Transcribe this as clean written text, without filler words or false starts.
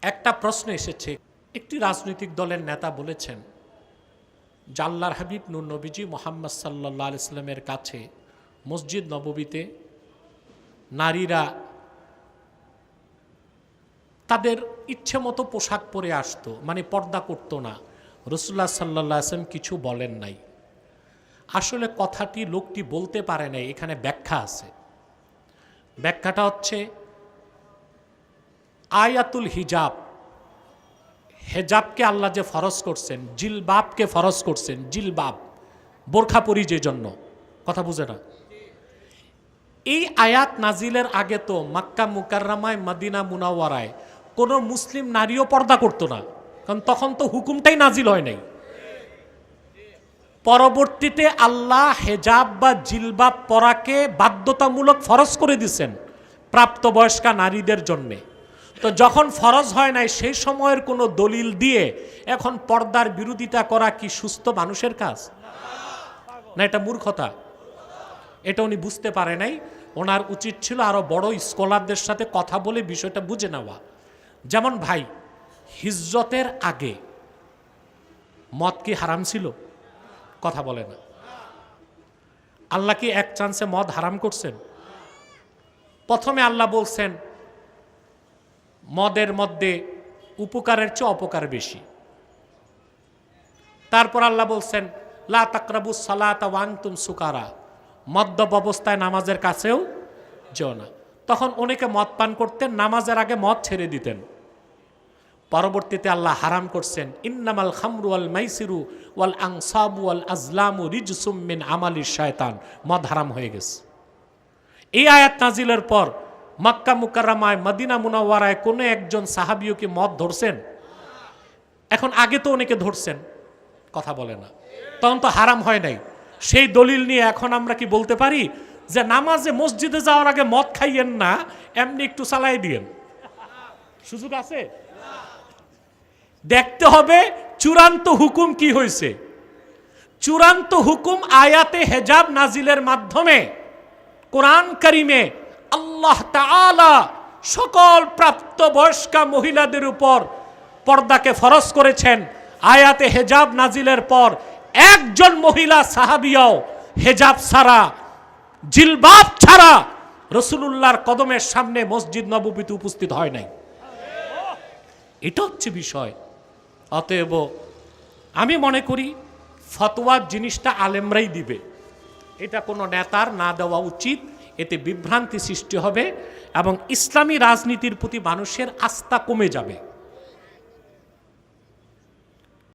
একটা প্রশ্ন এসেছে, একটি রাজনৈতিক দলের নেতা বলেছেন যে আল্লাহর হাবিব নূর নবীজি মুহাম্মদ সাল্লাল্লাহু আলাইহি সাল্লামের কাছে মসজিদ নববীতে নারীরা তাদের ইচ্ছে মতো পোশাক পরে আসতো, মানে পর্দা করতো না। রাসূলুল্লাহ সাল্লাল্লাহু আলাইহি ওয়াসাল্লাম কিছু বলেন নাই। আসলে কথাটি লোকটি বলতে পারে নাই, এখানে ব্যাখ্যা আছে। ব্যাখ্যাটা হচ্ছে আয়াতুল হিজাব, হেজাবকে আল্লাহ যে ফরজ করছেন, জিলবাবকে ফরজ করছেন, জিলবাব বোরখা পরি যে জন্য, কথা বুঝে না। এই আয়াত নাজিলের আগে তো মক্কা মুকাররমায় মদিনা মুনাওয়ারায় কোনো মুসলিম নারীও পর্দা করতো না, কারণ তখন তো হুকুমটাই নাজিল হয় নাই। পরবর্তীতে আল্লাহ হেজাব বা জিলবাব পরাকে বাধ্যতামূলক ফরজ করে দিয়েছেন প্রাপ্তবয়স্কা নারীদের জন্যে। তো যখন ফরজ হয় নাই, সেই সময়ের কোনো দলিল দিয়ে এখন পর্দার বিরোধিতা করা কি সুস্থ মানুষের কাজ? না, এটা মূর্খতা। এটা উনি বুঝতে পারে নাই। ওনার উচিত ছিল আরো বড় স্কলারদের সাথে কথা বলে বিষয়টা বুঝে নেওয়া। যেমন ভাই, হিজরতের আগে মদ কি হারাম ছিল? কথা বলে না। আল্লাহ কি এক চান্সে মদ হারাম করছেন? প্রথমে আল্লাহ বলছেন মদের মধ্যে উপকারের চেয়ে অপকার বেশি। তারপর আল্লাহ বলছেন লা তাকরাবুস সালাতা ওয়া আনতুম সুকারা, মদ্যপ অবস্থায় নামাজের কাছেও যেও না। তখন অনেকে মদ পান করতেন, নামাজের আগে মদ ছেড়ে দিতেন। পরবর্তীতে আল্লাহ হারাম করছেন ইন্নামাল খামরু ওয়াল মাইসিরু ওয়াল আনসাবু ওয়াল আজলামু রিজসুম মিন আমালিশ শয়তান, মদ হারাম হয়ে গেছে। এই আয়াত নাজিলের পর মক্কা মুকাররমায় মদিনা মুনাওয়ারায় কোনো একজন সাহাবীও কি মদ ধরছেন? এখন আগে তো অনেকে ধরছেন, কথা বলে না। তখন তো হারাম হয় নাই। সেই দলিল নিয়ে এখন আমরা কি বলতে পারি যে নামাজে মসজিদে যাওয়ার আগে মদ খাইয়েন না, এমনি একটু চালাই দিয়েন? সুযোগ আছে? দেখতে হবে চূড়ান্ত হুকুম কি হয়েছে। চূড়ান্ত হুকুম আয়াতে হেজাব নাজিলের মাধ্যমে কোরআন কারিমে আল্লাহ তাআলা সকল প্রাপ্তবয়স্কা মহিলাদের উপর পর্দাকে ফরজ করেছেন। আয়াতে হেজাব নাজিলের পর একজন মহিলা সাহাবিয়াও হেজাব ছাড়া, জিলবাব ছাড়া রাসূলুল্লাহর কদমের সামনে মসজিদ নববীতে উপস্থিত হয় নাই। এটা হচ্ছে বিষয়। অতএব আমি মনে করি ফতোয়ার জিনিসটা আলেমরাই দিবে, এটা কোনো নেতার না দেওয়া উচিত। এতে বিভ্রান্তি সৃষ্টি হবে এবং ইসলামী রাজনীতির প্রতি মানুষের আস্থা কমে যাবে।